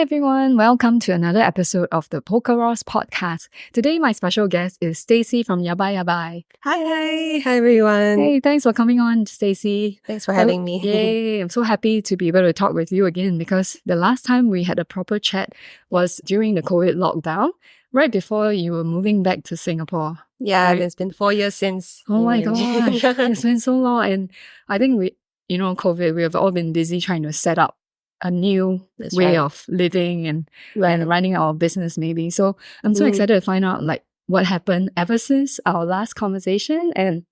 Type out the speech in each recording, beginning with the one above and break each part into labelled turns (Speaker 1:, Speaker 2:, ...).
Speaker 1: everyone, welcome to another episode of the Polkaros Potcast. Today my special guest is Stacy from Yabai Yabai.
Speaker 2: Hi everyone.
Speaker 1: Hey, thanks for coming on, Stacy.
Speaker 2: Thanks for having me.
Speaker 1: Yay, I'm so happy to be able to talk with you again because the last time we had a proper chat was during the COVID lockdown, right before you were moving back to Singapore.
Speaker 2: Yeah,
Speaker 1: right?
Speaker 2: It's been 4 years since.
Speaker 1: Oh my gosh, it's been so long. And I think COVID, we have all been busy trying to set up a new way of living and running our business maybe. So I'm so excited to find out like what happened ever since our last conversation. And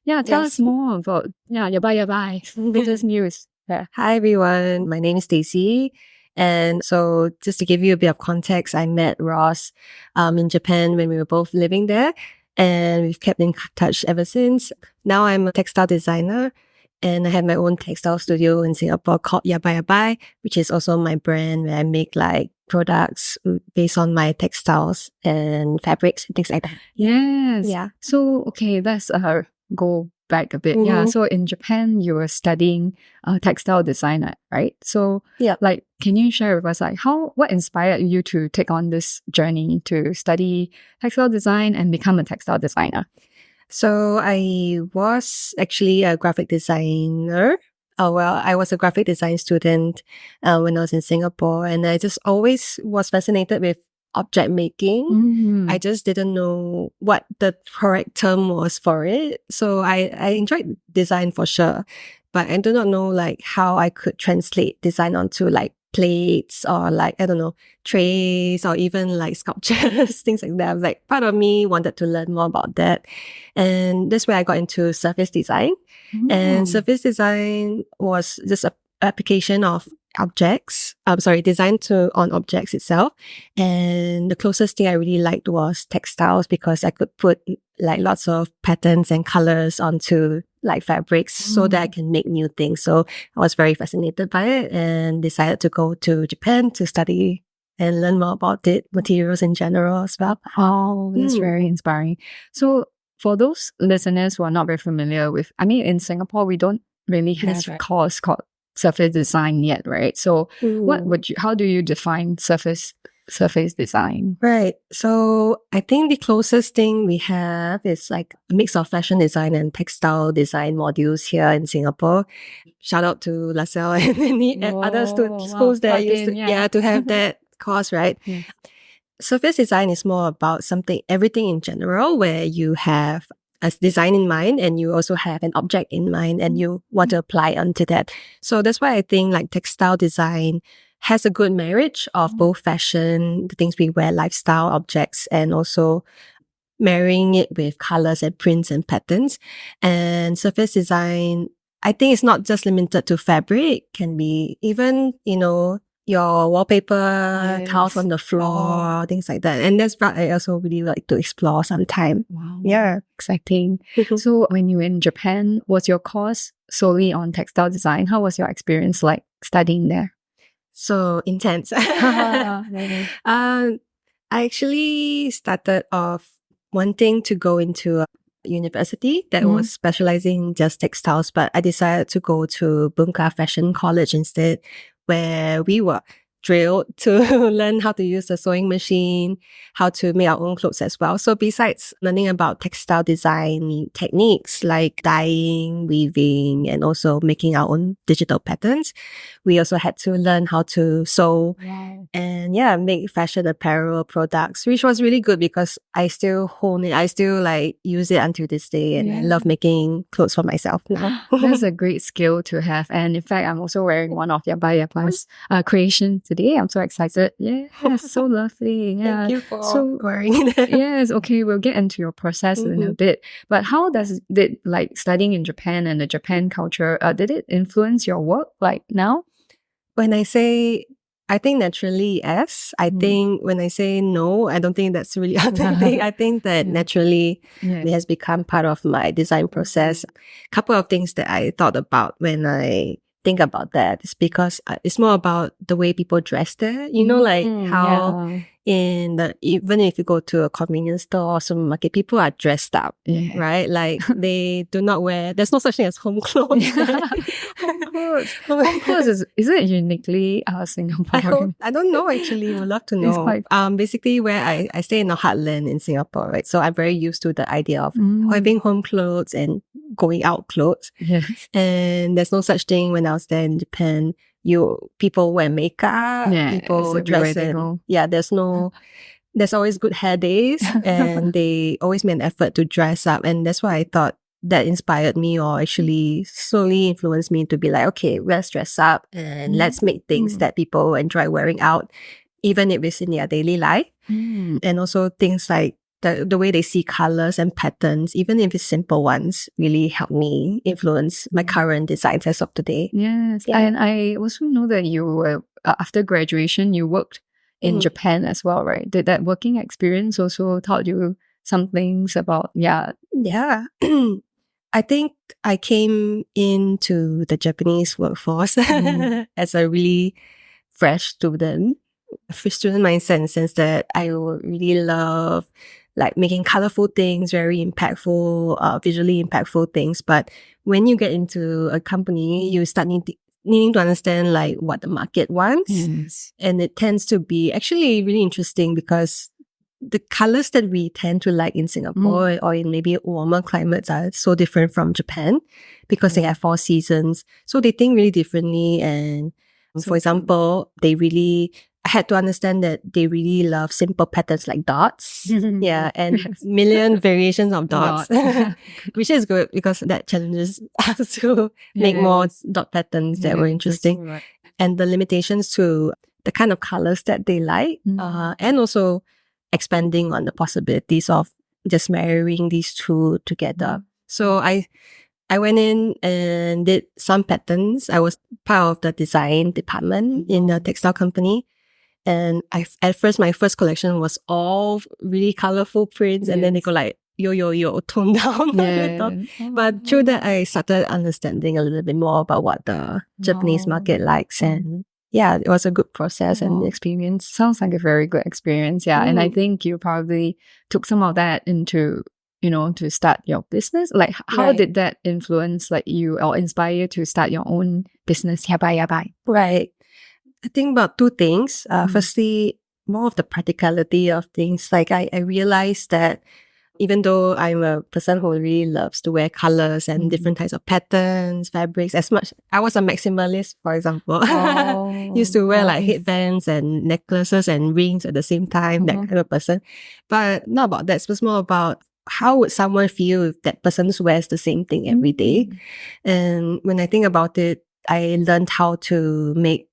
Speaker 1: tell us more about Yabai Yabai business news. Yeah.
Speaker 2: Hi everyone, my name is Stacy. And so just to give you a bit of context, I met Ross in Japan when we were both living there. And we've kept in touch ever since. Now I'm a textile designer. And I have my own textile studio in Singapore called Yabai Yabai, which is also my brand where I make like products based on my textiles and fabrics and things like that.
Speaker 1: Yes.
Speaker 2: Yeah.
Speaker 1: So, okay, let's go back a bit. Yeah. So in Japan, you were studying textile design, right? So, like, can you share with us like what inspired you to take on this journey to study textile design and become a textile designer?
Speaker 2: So I was actually a graphic designer. I was a graphic design student when I was in Singapore, and I just always was fascinated with object making.
Speaker 1: Mm-hmm.
Speaker 2: I just didn't know what the correct term was for it. So I enjoyed design for sure, but I do not know like how I could translate design onto like plates or like, I don't know, trays or even like sculptures, things like that. Like part of me wanted to learn more about that. And that's where I got into surface design.
Speaker 1: Mm-hmm.
Speaker 2: And surface design was just an application of design on objects itself. And the closest thing I really liked was textiles because I could put like lots of patterns and colors onto like fabrics so that I can make new things. So I was very fascinated by it and decided to go to Japan to study and learn more about it, materials in general as well.
Speaker 1: Oh, that's very inspiring. So for those listeners who are not very familiar with, I mean, in Singapore, we don't really have a course called surface design yet, right? So how do you define surface design?
Speaker 2: Right. So I think the closest thing we have is like a mix of fashion design and textile design modules here in Singapore. Shout out to LaSalle and any other schools that used to have that course, right?
Speaker 1: Yes.
Speaker 2: Surface design is more about everything in general, where you have a design in mind and you also have an object in mind and you want to apply onto that. So that's why I think like textile design has a good marriage of both fashion, the things we wear, lifestyle objects, and also marrying it with colors and prints and patterns. And surface design, I think it's not just limited to fabric, can be even, your wallpaper, tiles on the floor, things like that. And that's what I also really like to explore sometime.
Speaker 1: Wow.
Speaker 2: Yeah.
Speaker 1: Exciting. So when you were in Japan, was your course solely on textile design? How was your experience like studying there?
Speaker 2: So intense. I actually started off wanting to go into a university that was specializing in just textiles, but I decided to go to Bunka Fashion College instead, where we were drilled to learn how to use the sewing machine, how to make our own clothes as well. So besides learning about textile design techniques like dyeing, weaving, and also making our own digital patterns, we also had to learn how to sew and make fashion apparel products, which was really good because I still hone it. I still like use it until this day, and I love making clothes for myself now.
Speaker 1: That's a great skill to have. And in fact, I'm also wearing one of Yabai Yabai's creations today. I'm so excited. Yeah, so lovely. Yeah.
Speaker 2: Thank you for wearing it.
Speaker 1: Yes. Okay, we'll get into your process in a bit. But how did like studying in Japan and the Japan culture, did it influence your work like now?
Speaker 2: When I say, I think naturally yes. I think when I say no, I don't think that's really authentic. I think that naturally it has become part of my design process. A couple of things that I thought about when I think about that is because it's more about the way people dress there. You know, like how even if you go to a convenience store or supermarket, people are dressed up, right? Like they do not wear, there's no such thing as home clothes.
Speaker 1: Home clothes is it uniquely Singaporean?
Speaker 2: I don't know actually. Would love to know. Basically where I stay in the heartland in Singapore, right? So I'm very used to the idea of having home clothes and going out clothes.
Speaker 1: Yes.
Speaker 2: And there's no such thing when I was there in Japan. People wear makeup, people dress in, there's always good hair days and they always make an effort to dress up. And that's why I thought that inspired me, or actually slowly influenced me to be like, okay, let's dress up and let's make things that people enjoy wearing out, even if it's in their daily life. And also things like the way they see colors and patterns, even if it's simple ones, really help me influence my current designs as of today.
Speaker 1: Yes. Yeah. And I also know that you were, after graduation, you worked in Japan as well, right? Did that working experience also taught you some things about,
Speaker 2: Yeah. I think I came into the Japanese workforce as a really fresh student mindset in the sense that I would really love like making colorful things, very impactful, visually impactful things. But when you get into a company, you start needing to understand like what the market wants.
Speaker 1: yes.
Speaker 2: And it tends to be actually really interesting because the colors that we tend to like in Singapore or in maybe warmer climates are so different from Japan because they have 4 seasons. So they think really differently. And for example, I had to understand that they really love simple patterns like dots. And million variations of dots, which is good because that challenges us to make more dot patterns that were interesting. Right. And the limitations to the kind of colors that they like, and also expanding on the possibilities of just marrying these two together. So I went in and did some patterns. I was part of the design department in a textile company. And at first, my first collection was all really colorful prints. And then they go like, yo, tone down a little. But through that, I started understanding a little bit more about what the Japanese market likes. And it was a good process and experience.
Speaker 1: Sounds like a very good experience. Yeah. And I think you probably took some of that into, to start your business. Like how did that influence like you or inspire you to start your own business, Yabai Yabai?
Speaker 2: Right. I think about 2 things. Firstly, more of the practicality of things. Like I realized that even though I'm a person who really loves to wear colors and different types of patterns, fabrics, I was a maximalist, for example. Used to wear like headbands and necklaces and rings at the same time, that kind of person. But not about that. It was more about how would someone feel if that person wears the same thing every day. And when I think about it, I learned how to make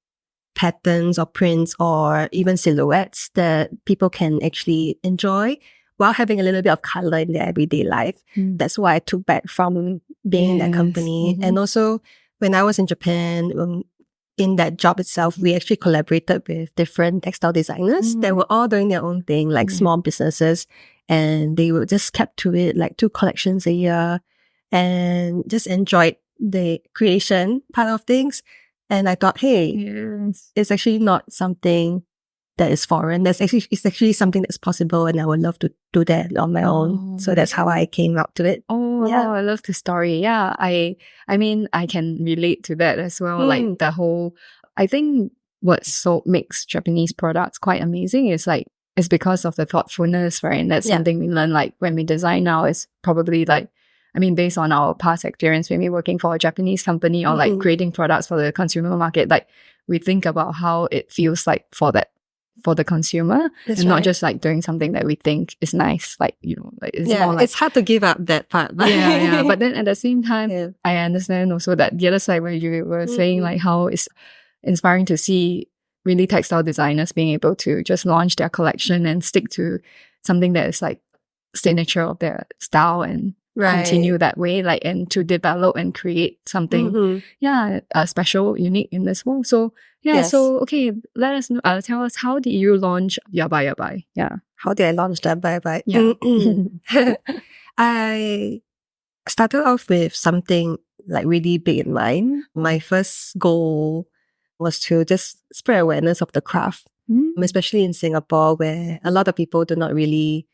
Speaker 2: patterns or prints or even silhouettes that people can actually enjoy while having a little bit of color in their everyday life. That's what I took back from being in that company. And also, when I was in Japan, in that job itself, we actually collaborated with different textile designers that were all doing their own thing, like small businesses. And they were just kept to it, like 2 collections a year, and just enjoyed the creation part of things. And I thought, hey, it's actually not something that is foreign. It's actually something that's possible, and I would love to do that on my own. So that's how I came out to it.
Speaker 1: I love the story. Yeah, I mean, I can relate to that as well. Like the whole, I think what makes Japanese products quite amazing is like, it's because of the thoughtfulness, right? And that's something we learn like when we design now is probably like, I mean, based on our past experience, maybe working for a Japanese company or like creating products for the consumer market, like we think about how it feels like for the consumer. That's and not just like doing something that we think is nice. Like, like it's more like,
Speaker 2: it's hard to give up that part. But
Speaker 1: But then at the same time, I understand also that the other side where you were saying like how it's inspiring to see really textile designers being able to just launch their collection and stick to something that is like signature of their style and continue that way, like, and to develop and create something, special, unique in this world. So, so, okay, let us know, tell us, how did you launch Yabai Yabai? Yeah.
Speaker 2: How did I launch Yabai Yabai? I started off with something like really big in mind. My first goal was to just spread awareness of the craft, especially in Singapore, where a lot of people do not really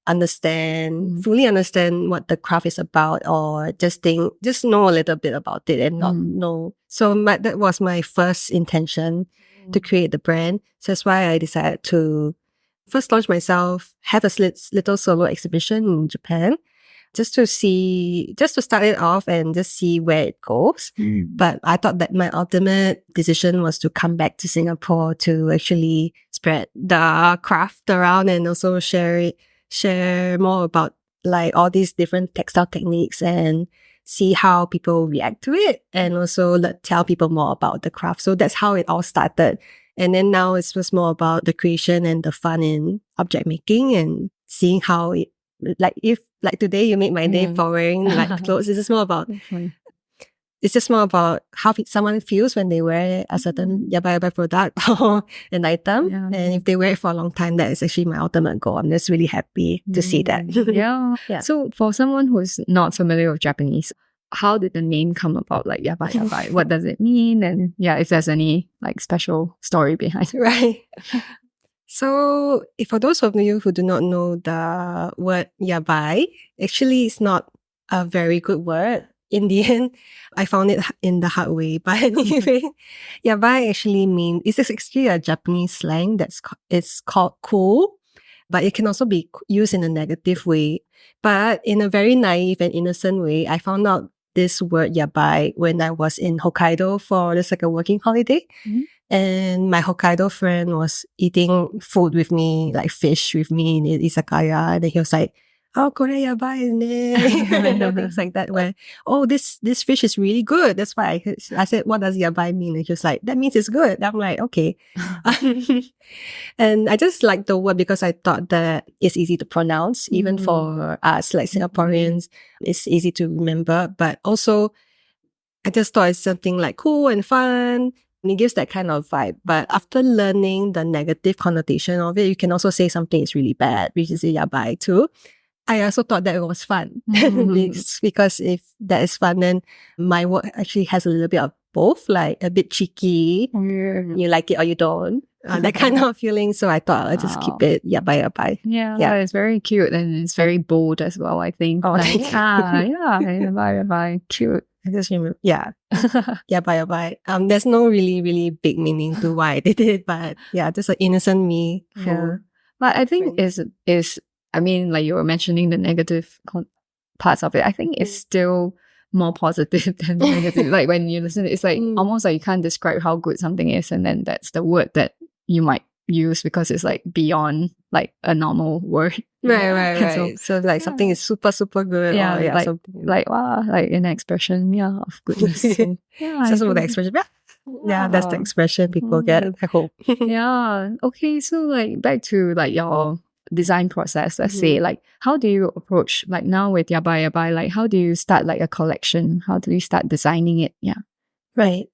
Speaker 2: fully understand what the craft is about, or just know a little bit about it and not know. So that was my first intention to create the brand. So that's why I decided to first launch myself, have a little solo exhibition in Japan, just to start it off and just see where it goes. But I thought that my ultimate decision was to come back to Singapore to actually spread the craft around and also share more about like all these different textile techniques and see how people react to it, and also tell people more about the craft. So that's how it all started. And then now it's just more about the creation and the fun in object making and seeing how it, like if like today you made my day for wearing like clothes. It's just more about how someone feels when they wear a certain Yabai Yabai product or an item. Yeah. And if they wear it for a long time, that is actually my ultimate goal. I'm just really happy to see that.
Speaker 1: Yeah. So for someone who's not familiar with Japanese, how did the name come about, like Yabai Yabai? What does it mean? And if there's any like special story behind it.
Speaker 2: Right. So for those of you who do not know the word yabai, actually it's not a very good word. In the end, I found it in the hard way. But anyway, yabai actually means, it's actually a Japanese slang it's called cool, but it can also be used in a negative way. But in a very naive and innocent way, I found out this word yabai when I was in Hokkaido for just like a working holiday. And my Hokkaido friend was eating food with me, like fish with me in izakaya. And then he was like, "Oh, Korea yabai, isn't it?" Things like that, where, "Oh, this fish is really good." That's why I said, "What does yabai mean?" And he was like, "That means it's good." I'm like, "Okay." And I just liked the word because I thought that it's easy to pronounce, even for us, like Singaporeans. It's easy to remember. But also, I just thought it's something like cool and fun. And it gives that kind of vibe. But after learning the negative connotation of it, you can also say something is really bad, which is yabai too. I also thought that it was fun. Because if that is fun, then my work actually has a little bit of both, like a bit cheeky. You like it or you don't. That kind of feeling. So I thought I'll just keep it yabai yabai.
Speaker 1: Yeah, it's very cute and it's very bold as well, I think. Yabai yabai, cute.
Speaker 2: I just remember, yabai yabai. There's no really, really big meaning to why I did it, but just an innocent me.
Speaker 1: But I think is I mean, like you were mentioning the negative parts of it. I think it's still more positive than negative. Like when you listen, it's like almost like you can't describe how good something is, and then that's the word that you might use because it's like beyond like a normal word.
Speaker 2: Right. So like something is super, super good.
Speaker 1: Like wow, like an expression, of goodness. So,
Speaker 2: that's what the expression. That's the expression people get, I hope.
Speaker 1: Okay, so like back to like your design process, let's say, like how do you approach, like now with Yabai Yabai, like how do you start like a collection? How do you start designing it?
Speaker 2: Right.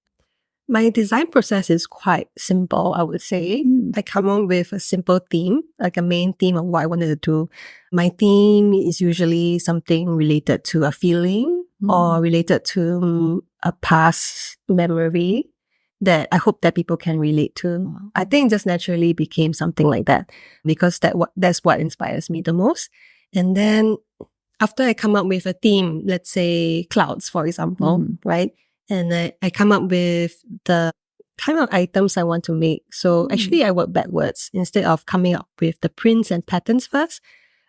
Speaker 2: My design process is quite simple, I would say. I come up with a simple theme, like a main theme of what I wanted to do. My theme is usually something related to a feeling or related to a past memory that I hope that people can relate to. I think it just naturally became something like that because that's what inspires me the most. And then after I come up with a theme, let's say clouds, for example, right? And I come up with the kind of items I want to make. So actually I work backwards. Instead of coming up with the prints and patterns first,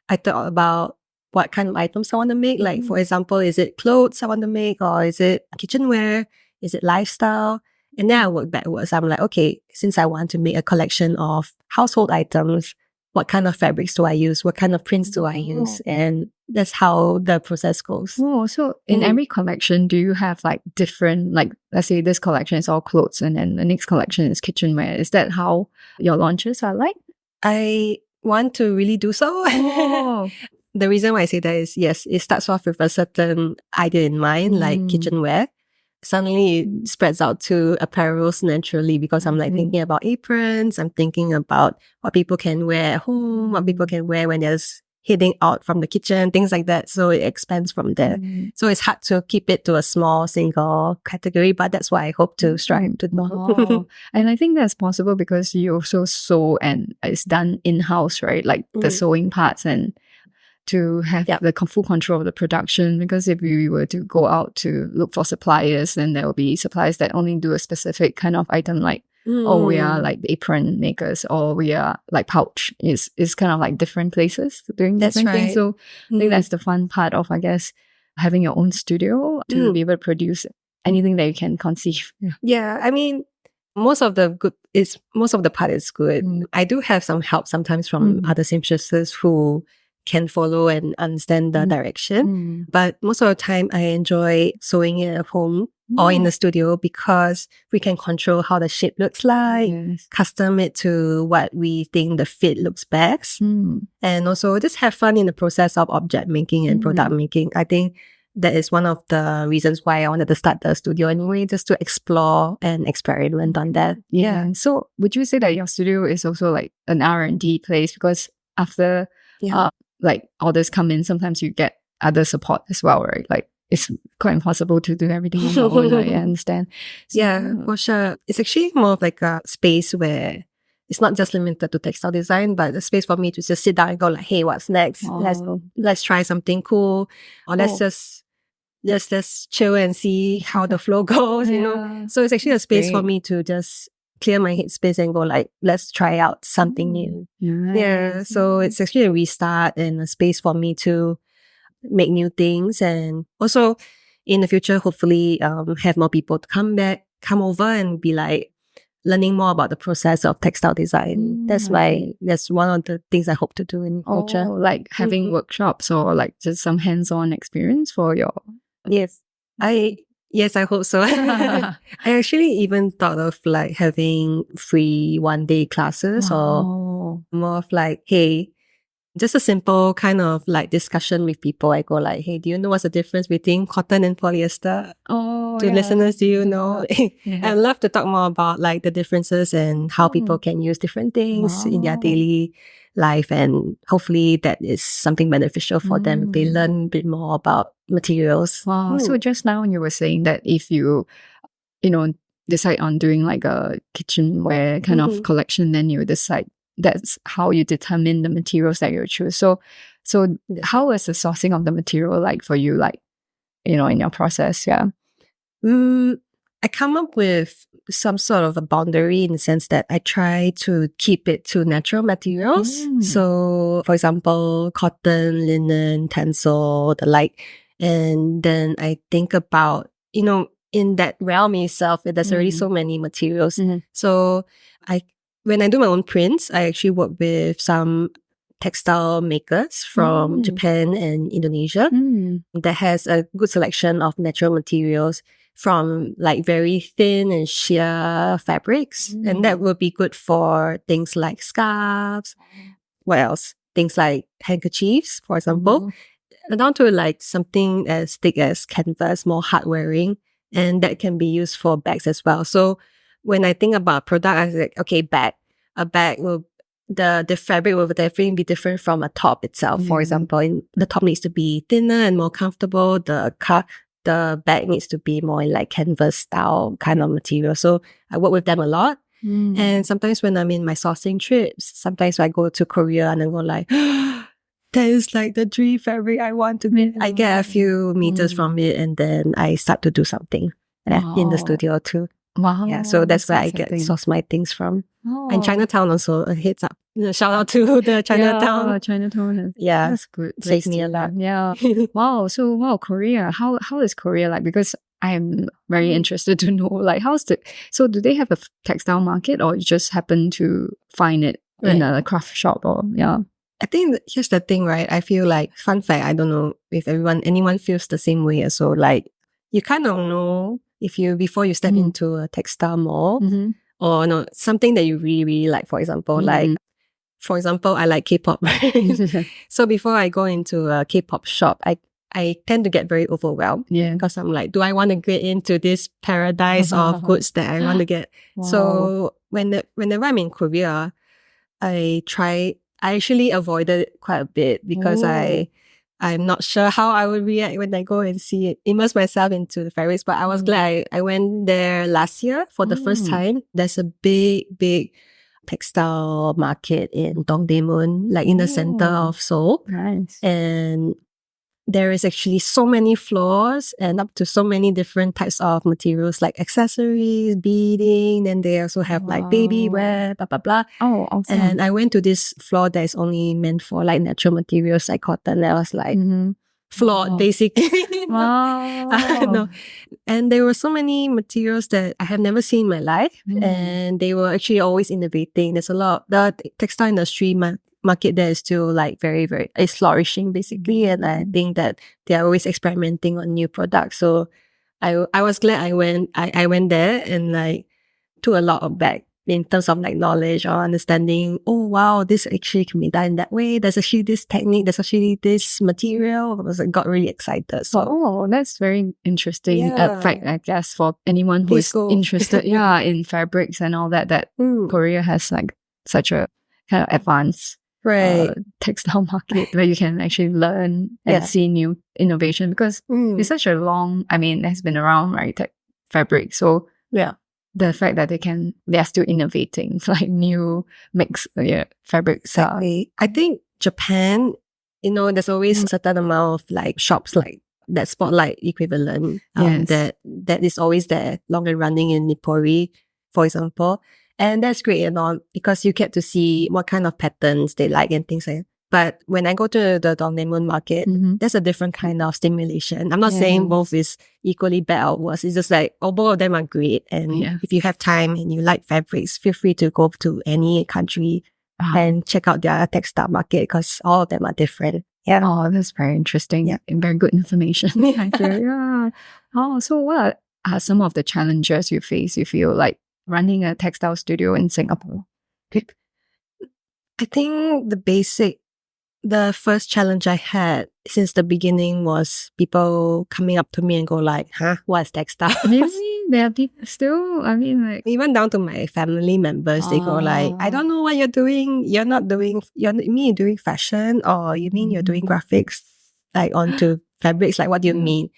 Speaker 2: I thought about what kind of items I want to make. Like, for example, is it clothes I want to make, or is it kitchenware? Is it lifestyle? And then I work backwards. I'm like, okay, since I want to make a collection of household items, what kind of fabrics do I use? What kind of prints do I use? And that's how the process goes.
Speaker 1: So in every collection, do you have like different, like let's say this collection is all clothes and then the next collection is kitchenware. Is that how your launches are like?
Speaker 2: I want to really do so. The reason why I say that is, yes, it starts off with a certain idea in mind, like kitchenware. Suddenly it spreads out to apparels naturally because I'm like thinking about aprons. I'm thinking about what people can wear at home, what people can wear when there's heading out from the kitchen, things like that. So it expands from there. So it's hard to keep it to a small single category, but that's what I hope to strive to do.
Speaker 1: Wow. And I think that's possible because you also sew and it's done in-house, right? Like the sewing parts, and to have the full control of the production. Because if we were to go out to look for suppliers, then there will be suppliers that only do a specific kind of item, like we are like apron makers, or we are like pouch. Is kind of like different places doing different things. So I think that's the fun part of, I guess, having your own studio to be able to produce anything that you can conceive.
Speaker 2: Yeah, I mean, most of the part is good. I do have some help sometimes from other seamstresses who can follow and understand the direction. But most of the time, I enjoy sewing it at home or in the studio because we can control how the shape looks like, custom it to what we think the fit looks best. And also just have fun in the process of object making and product making. I think that is one of the reasons why I wanted to start the studio anyway, just to explore and experiment on that.
Speaker 1: Yeah. So would you say that your studio is also like an R&D place? Because after like orders come in, sometimes you get other support as well, right? Like it's quite impossible to do everything on your own, I understand. So,
Speaker 2: for sure. It's actually more of like a space where it's not just limited to textile design, but a space for me to just sit down and go like, hey, what's next? Let's try something cool, or let's just chill and see how the flow goes, you know? So it's actually a space for me to just clear my headspace and go like, let's try out something new. Yeah. So it's actually a restart and a space for me to make new things, and also in the future, hopefully, have more people to come over and be like learning more about the process of textile design. That's one of the things I hope to do in future.
Speaker 1: Like having workshops or like just some hands-on experience for your...
Speaker 2: Yes, I hope so. I actually even thought of like having free one-day classes or more of like, hey, just a simple kind of like discussion with people. I go like, hey, do you know what's the difference between cotton and polyester? Listeners, do you know? I'd love to talk more about like the differences and how people can use different things in their daily life, and hopefully that is something beneficial for them if they learn a bit more about materials.
Speaker 1: Wow. So just now you were saying that if you decide on doing like a kitchenware kind of collection, then you decide that's how you determine the materials that you choose. So how is the sourcing of the material like for you, like, in your process? Yeah.
Speaker 2: I come up with some sort of a boundary in the sense that I try to keep it to natural materials. So, for example, cotton, linen, tencel, the like. And then I think about, in that realm itself, there's already so many materials. So when I do my own prints, I actually work with some textile makers from Japan and Indonesia that has a good selection of natural materials from like very thin and sheer fabrics. And that will be good for things like scarves. What else? Things like handkerchiefs, for example. Down to like something as thick as canvas, more hard wearing. And that can be used for bags as well. So when I think about product, I was like, okay, a bag will, the fabric will definitely be different from a top itself. For example, the top needs to be thinner and more comfortable. The bag needs to be more like canvas style kind of material. So I work with them a lot. And sometimes when I'm in my sourcing trips, sometimes I go to Korea and I go like, that is like the dream fabric I want to make. I get a few meters from it and then I start to do something in the studio too.
Speaker 1: Wow.
Speaker 2: Yeah, so that's where I source my things from. And Chinatown also, a heads up. Shout out to the Chinatown.
Speaker 1: Yeah, Chinatown.
Speaker 2: Yeah,
Speaker 1: that's good.
Speaker 2: Saves me a lot.
Speaker 1: Yeah. Wow. So Korea. How is Korea like? Because I'm very interested to know like so do they have a textile market, or you just happen to find it in a craft shop, or
Speaker 2: I think here's the thing, right? I feel like, fun fact, I don't know if anyone feels the same way. So like, you kind of know before you step into a textile mall or no, something that you really, really like, for example, I like K-pop. So before I go into a K-pop shop, I tend to get very overwhelmed because I'm like, do I want to get into this paradise of goods that I want to get? Wow. So whenever I'm in Korea, I try I actually avoided it quite a bit because I'm not sure how I would react when I go and see it, immerse myself into the fabrics. But I was glad I went there last year for the first time. There's a big textile market in Dongdaemun, like in the center of Seoul.
Speaker 1: Nice.
Speaker 2: And there is actually so many floors and up to so many different types of materials like accessories, beading. Then they also have like baby wear, blah, blah, blah.
Speaker 1: Oh, awesome.
Speaker 2: And I went to this floor that is only meant for like natural materials like cotton. I was like flawed, basically.
Speaker 1: Wow.
Speaker 2: No. And there were so many materials that I have never seen in my life. And they were actually always innovating. There's a lot. The textile industry market there is still like very, it's flourishing basically. And I think that they're always experimenting on new products. So I was glad I went there and like took a lot of back in terms of like knowledge or understanding. Oh wow, this actually can be done that way. There's actually this technique. There's actually this material. I got really excited. So
Speaker 1: that's very interesting. Fact, I guess for anyone who is interested, in fabrics and all that, Korea has like such a kind of advanced textile market where you can actually learn and see new innovation because it's such a long, it has been around, right? Fabric. So the fact that they're still innovating like new mix fabrics.
Speaker 2: Exactly. I think Japan, there's always a certain amount of like shops like that spotlight equivalent that is always there, long and running in Nippori, for example. And that's great and all because you get to see what kind of patterns they like and things like that. But when I go to the Dongdaemun market, there's a different kind of stimulation. I'm not saying both is equally bad or worse. It's just like, both of them are great. And if you have time and you like fabrics, feel free to go to any country and check out their textile market because all of them are different. Yeah.
Speaker 1: Oh, that's very interesting. Yeah. And very good information. Oh, so what are some of the challenges you face, you feel like running a textile studio in Singapore?
Speaker 2: I think the first challenge I had since the beginning was people coming up to me and go like, what's textile?
Speaker 1: Maybe there are people still,
Speaker 2: even down to my family members, they go like, I don't know what you're doing. You're doing fashion or you mean you're doing graphics like onto fabrics? Like, what do you mean?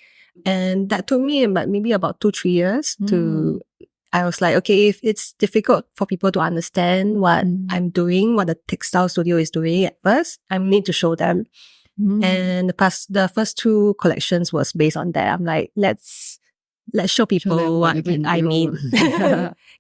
Speaker 2: And that took me maybe about 2-3 years I was like, okay, if it's difficult for people to understand what I'm doing, what the textile studio is doing at first, I need to show them. And the first 2 collections was based on that. I'm like, let's show people what I mean.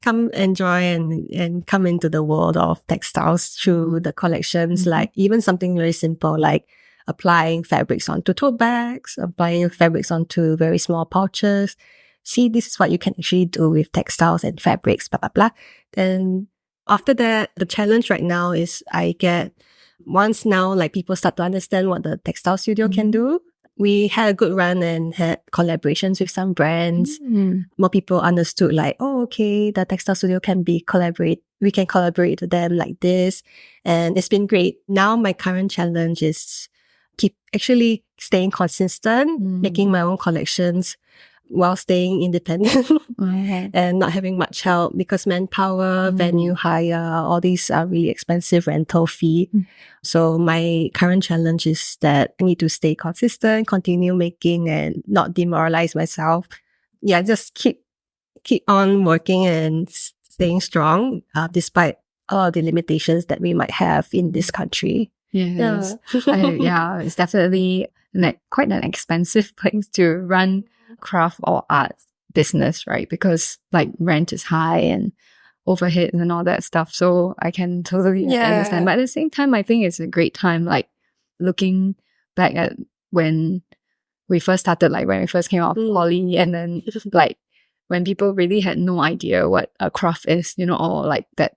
Speaker 2: Come enjoy and come into the world of textiles through the collections. Like even something very simple like applying fabrics onto tote bags, applying fabrics onto very small pouches. See, this is what you can actually do with textiles and fabrics, blah, blah, blah. Then after that, the challenge right now is once now, like people start to understand what the textile studio can do. We had a good run and had collaborations with some brands. More people understood like, okay, the textile studio we can collaborate with them like this. And it's been great. Now my current challenge is keep actually staying consistent, making my own collections, while staying independent and not having much help because manpower, venue hire, all these are really expensive rental fee. So my current challenge is that I need to stay consistent, continue making and not demoralize myself. Yeah, just keep on working and staying strong despite all the limitations that we might have in this country.
Speaker 1: Yes. It's definitely quite an expensive place to run craft or art business, right? Because like rent is high and overhead and all that stuff. So I can totally understand. But at the same time, I think it's a great time, like looking back at when we first started, like when we first came out of poly and then like when people really had no idea what a craft is, or like that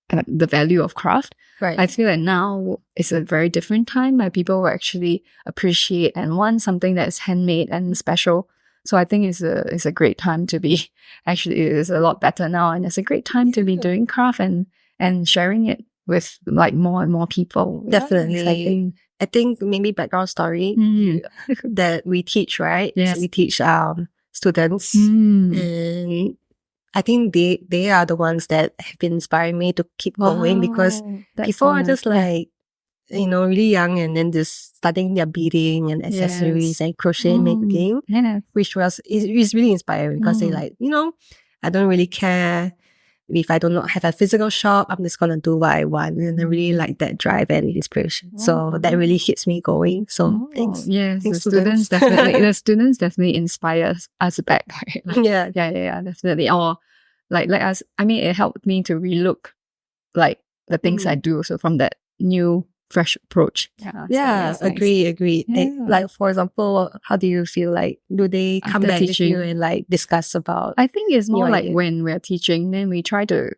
Speaker 1: kind of the value of craft.
Speaker 2: Right.
Speaker 1: I feel like now it's a very different time where people will actually appreciate and want something that is handmade and special. So I think it's a great time to be, actually it is a lot better now and it's a great time to be doing craft and sharing it with like more and more people.
Speaker 2: Definitely. I think maybe background story that we teach, right?
Speaker 1: Yes.
Speaker 2: So we teach students and I think they are the ones that have been inspiring me to keep going because people are just like, really young, and then just studying their beading and accessories and crochet making, which is really inspiring because they like, I don't really care if I do not have a physical shop, I'm just gonna do what I want. And I really like that drive and inspiration. So that really keeps me going. So thanks.
Speaker 1: Yes,
Speaker 2: thanks
Speaker 1: the students definitely inspire us back. Right? Like,
Speaker 2: yeah,
Speaker 1: definitely. Or like us, I mean, it helped me to relook like the things I do. So from that new fresh approach.
Speaker 2: Agree.
Speaker 1: Yeah.
Speaker 2: Like, for example, how do you feel like, do they come
Speaker 1: After
Speaker 2: back
Speaker 1: teaching,
Speaker 2: with you and like discuss about?
Speaker 1: I think it's more like when we're teaching, then we try to,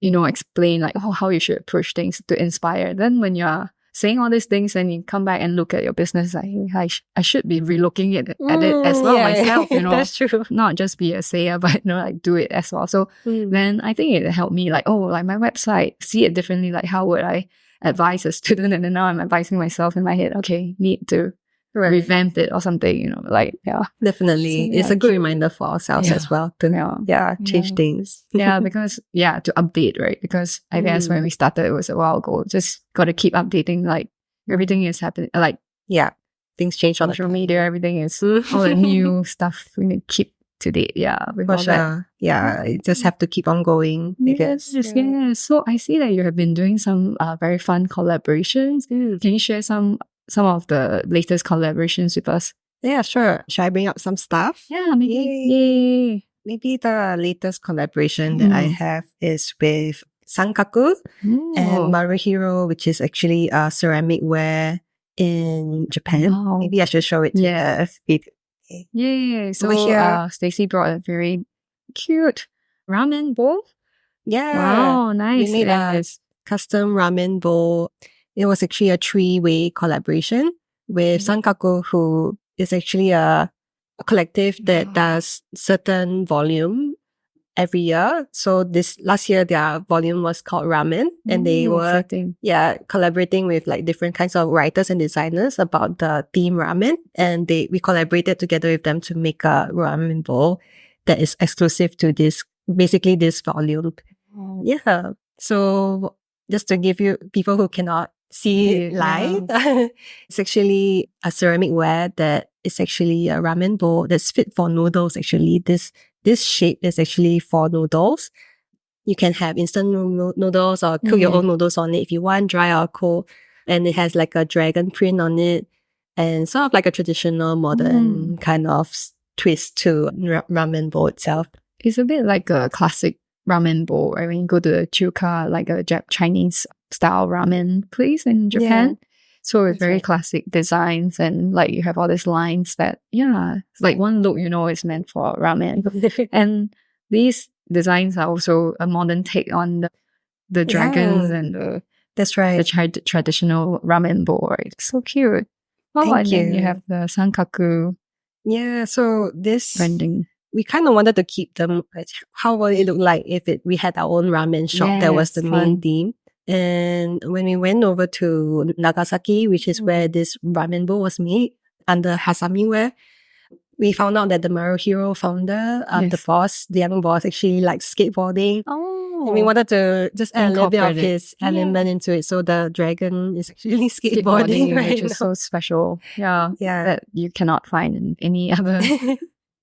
Speaker 1: explain like, how you should approach things to inspire. Then when you're saying all these things and you come back and look at your business, I should be relooking at it as well myself,
Speaker 2: That's true.
Speaker 1: Not just be a sayer, but like do it as well. So then I think it helped me like, like my website, see it differently. Like how would I advise a student? And then now I'm advising myself in my head, okay, need to revamp it or something,
Speaker 2: Definitely.
Speaker 1: So,
Speaker 2: it's a good reminder for ourselves as well to change things.
Speaker 1: Because to update, right? Because I guess when we started, it was a while ago. Just got to keep updating. Like everything is happening. Like
Speaker 2: things change on
Speaker 1: social media. Everything is all the new stuff. We need to keep to date. With
Speaker 2: for
Speaker 1: all
Speaker 2: sure.
Speaker 1: that.
Speaker 2: You just have to keep on going. Because
Speaker 1: So I see that you have been doing some very fun collaborations. Can you share some of the latest collaborations with us?
Speaker 2: Yeah, sure. Should I bring up some stuff?
Speaker 1: Yeah, maybe. Yay.
Speaker 2: Maybe the latest collaboration that I have is with Sankaku and Maruhiro, which is actually a ceramic ware in Japan.
Speaker 1: Wow.
Speaker 2: Maybe I should show it to you.
Speaker 1: Yeah. So Stacy brought a very cute ramen bowl.
Speaker 2: Yeah.
Speaker 1: Wow, nice.
Speaker 2: We made a custom ramen bowl. It was actually a 3-way collaboration with Sankaku, who is actually a collective that does certain volume every year. So this last year, their volume was called Ramen, and they were collaborating with like different kinds of writers and designers about the theme ramen, and we collaborated together with them to make a ramen bowl that is exclusive to this volume. So just to give you people who cannot see it live, it's actually a ceramic ware that is actually a ramen bowl that's fit for noodles. Actually, this shape is actually for noodles. You can have instant noodles or cook your own noodles on it if you want, dry or cold. And it has like a dragon print on it and sort of like a traditional modern kind of twist to ramen bowl itself.
Speaker 1: It's a bit like a classic ramen bowl, right? When you go to the chuka, like a Chinese style ramen place in Japan. So it's very classic designs, and like you have all these lines that, it's like one look, it's meant for ramen. And these designs are also a modern take on the dragons and the traditional ramen bowl, right? So cute.
Speaker 2: Thank you.
Speaker 1: Then you have the Sankaku.
Speaker 2: Yeah, so this
Speaker 1: branding.
Speaker 2: We kind of wanted to keep them. How would it look like if we had our own ramen shop? That was the main theme. And when we went over to Nagasaki, which is where this ramen bowl was made under Hasami Ware, we found out that the Maruhiro founder, the young boss, actually likes skateboarding. And we wanted to just add a little bit of his element into it. So the dragon is actually skateboarding right
Speaker 1: which is so special. That you cannot find in any other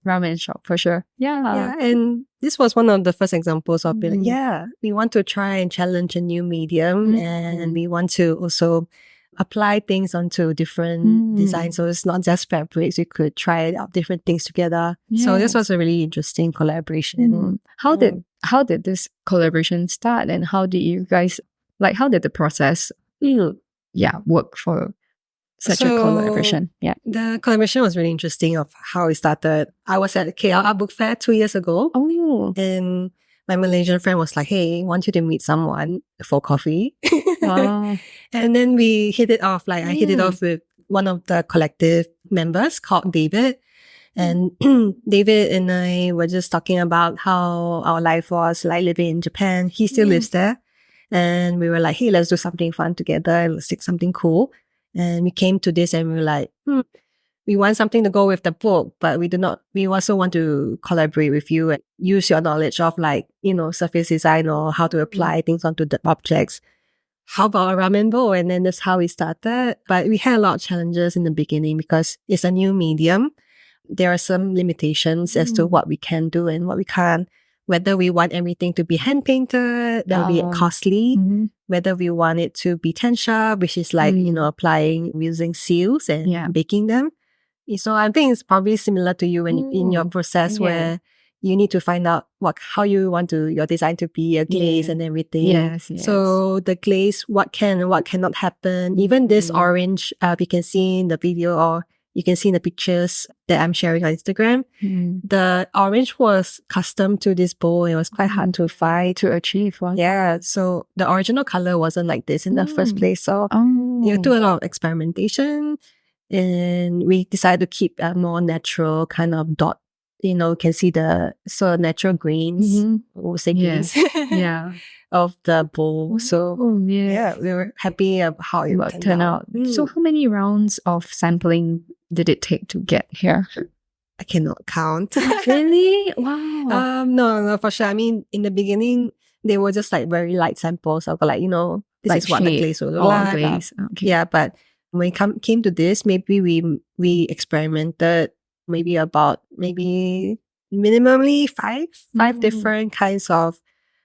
Speaker 1: ramen shop for sure.
Speaker 2: And this was one of the first examples of being like, we want to try and challenge a new medium, and we want to also apply things onto different designs. So it's not just fabrics, we could try out different things together. So this was a really interesting collaboration.
Speaker 1: How did this collaboration start, and how did you guys how did the process work for such a collaboration?
Speaker 2: The collaboration was really interesting of how it started. I was at KL Art Book Fair 2 years ago. And my Malaysian friend was like, hey, I want you to meet someone for coffee. And then we hit it off. I hit it off with one of the collective members called David. And David and I were just talking about how our life was like living in Japan. He still lives there. And we were like, hey, let's do something fun together and let's take something cool. And we came to this and we were like, we want something to go with the book, but we also want to collaborate with you and use your knowledge of surface design or how to apply things onto the objects. how about a ramen bowl? And then that's how we started. But we had a lot of challenges in the beginning because it's a new medium. There are some limitations as to what we can do and what we can't. Whether we want everything to be hand painted, that will be costly. Whether we want it to be tensure, which is like, applying using seals and baking them. So I think it's probably similar to you in your process where you need to find out how you want your design to be, a glaze and everything.
Speaker 1: Yes.
Speaker 2: So the glaze, what can and what cannot happen. Even this orange, you can see in the video or you can see in the pictures that I'm sharing on Instagram. The orange was custom to this bowl. It was quite hard to find.
Speaker 1: To achieve.
Speaker 2: Yeah. So the original color wasn't like this in the first place. So you do a lot of experimentation. And we decided to keep a more natural kind of dot. You can see the natural grains, we'll say grains, of the bowl. So we were happy of how it turned out.
Speaker 1: So how many rounds of sampling did it take to get here?
Speaker 2: I cannot count.
Speaker 1: Really? Wow.
Speaker 2: No, for sure. I mean, in the beginning, they were just like very light samples. So like, this
Speaker 1: like
Speaker 2: is what the glaze will look like.
Speaker 1: Glaze. Okay.
Speaker 2: Yeah, but when it came to this, maybe we experimented minimally five different kinds of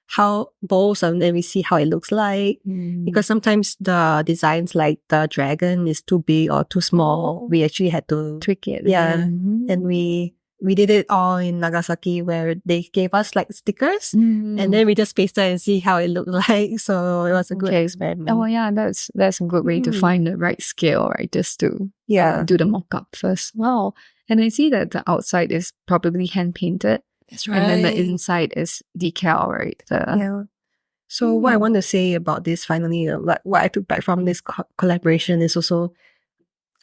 Speaker 2: how bowls, and then we see how it looks like. Because sometimes the designs like the dragon is too big or too small. We actually had to
Speaker 1: tweak it.
Speaker 2: And we did it all in Nagasaki where they gave us like stickers and then we just pasted and see how it looked like. So it was a good experiment.
Speaker 1: Oh yeah, that's a good way to find the right scale, right? Just to do the mock-up first. Wow. And I see that the outside is probably hand painted.
Speaker 2: That's right.
Speaker 1: And then the inside is decal, right?
Speaker 2: So what I want to say about this finally, what I took back from this collaboration is also,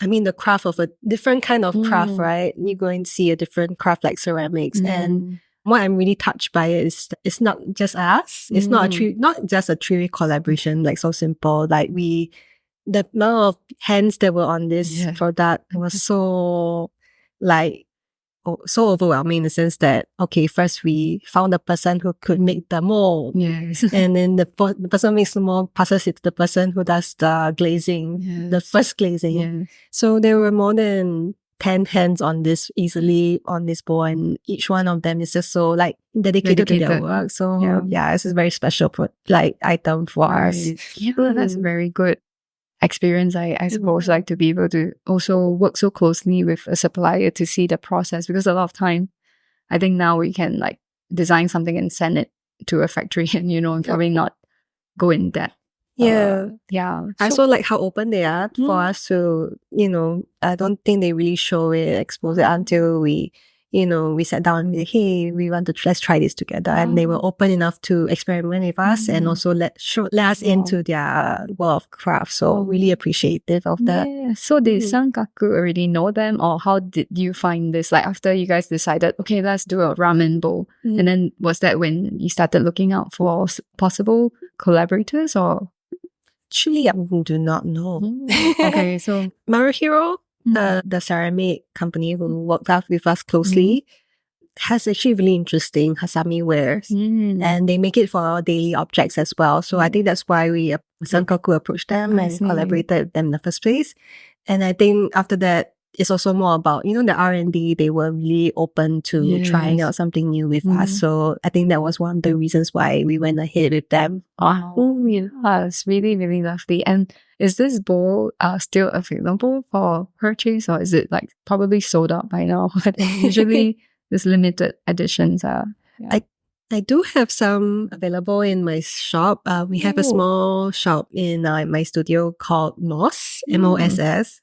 Speaker 2: I mean, the craft of a different kind of craft, right? You go and see a different craft like ceramics. And what I'm really touched by it is it's not just us. It's not just a trivial collaboration, like so simple. Like the amount of hands that were on this product was so so overwhelming in the sense that, okay, first we found the person who could make the mold.
Speaker 1: Yes.
Speaker 2: And then the person who makes the mold passes it to the person who does the glazing, the first glazing.
Speaker 1: Yes.
Speaker 2: So there were more than 10 hands on this bowl, and each one of them is just so like dedicated to their work. So this is a very special item for us.
Speaker 1: Yeah, that's very good experience, I suppose, like to be able to also work so closely with a supplier to see the process, because a lot of time I think now we can like design something and send it to a factory and and probably not go in depth.
Speaker 2: I also like how open they are for us to, I don't think they really show it, expose it until we sat down and hey, we want to let's try this together. And they were open enough to experiment with us and also let us into their world of craft. So really appreciative of that.
Speaker 1: Yeah. So did Sankaku already know them, or how did you find this? Like after you guys decided, okay, let's do a ramen bowl. And then was that when you started looking out for possible collaborators, or?
Speaker 2: Actually, I do not know.
Speaker 1: Okay, so
Speaker 2: Maruhiro, the ceramic company who worked out with us closely, has actually really interesting Hasami wares. And they make it for our daily objects as well. So I think that's why Sankaku approached them and collaborated with them in the first place. And I think after that, it's also more about, the R&D. They were really open to trying out something new with us. So I think that was one of the reasons why we went ahead with them.
Speaker 1: It's really, really lovely. And is this bowl still available for purchase, or is it like probably sold out by now? Usually there's limited editions.
Speaker 2: I do have some available in my shop. We have a small shop in my studio called Moss, MOSS.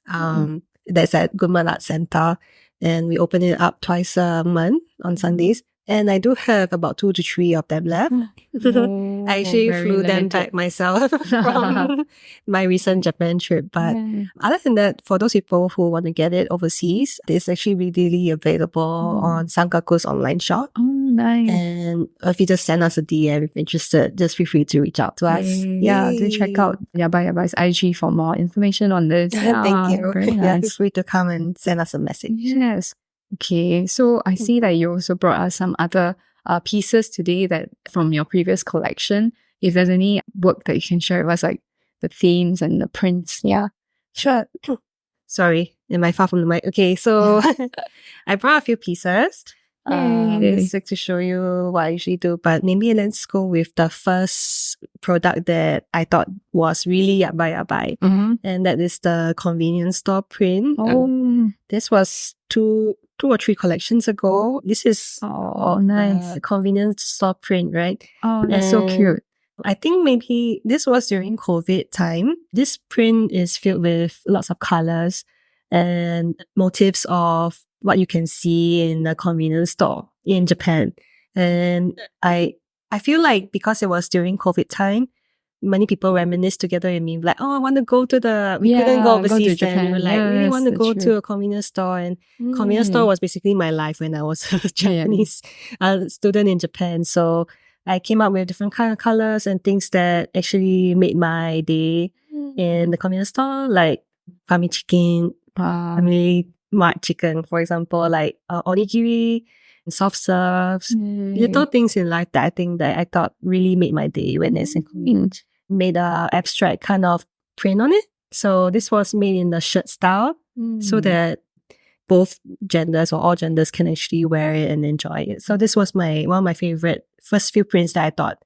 Speaker 2: That's at Goodman Art Center, and we open it up twice a month on Sundays. And I do have about 2 to 3 of them left. I actually flew them back myself from my recent Japan trip. But other than that, for those people who want to get it overseas, it's actually readily available on Sankaku's online shop.
Speaker 1: Oh, nice.
Speaker 2: And if you just send us a DM if interested, just feel free to reach out to us.
Speaker 1: Yeah, do check out Yabai Yabai's IG for more information on this.
Speaker 2: Thank you.
Speaker 1: Very nice.
Speaker 2: Feel free to come and send us a message.
Speaker 1: Yes. Okay, so I see that you also brought us some other pieces today that from your previous collection. If there's any work that you can share with us, like the themes and the prints. Yeah.
Speaker 2: Sure. Sorry, am I far from the mic? Okay, so I brought a few pieces. Just to show you what I usually do, but maybe let's go with the first product that I thought was really Yabai Yabai, and that is the convenience store print. This was two or three collections ago. This is
Speaker 1: nice
Speaker 2: convenience store print, right?
Speaker 1: Oh, that's so cute.
Speaker 2: I think maybe this was during COVID time. This print is filled with lots of colors and motifs of what you can see in a convenience store in Japan. And I feel like because it was during COVID time, many people reminisce together and me like, oh, I want to go to we couldn't go overseas and we were like, really want to go to a convenience store. And convenience store was basically my life when I was a Japanese student in Japan. So I came up with different kind of colors and things that actually made my day in the convenience store, like Fami chicken, Family Mart chicken, for example, like onigiri, soft serves, little things in life that I think that I thought really made my day when it's convenient. Made a abstract kind of print on it. So this was made in the shirt style so that both genders or all genders can actually wear it and enjoy it. So this was one of my favorite first few prints that I thought,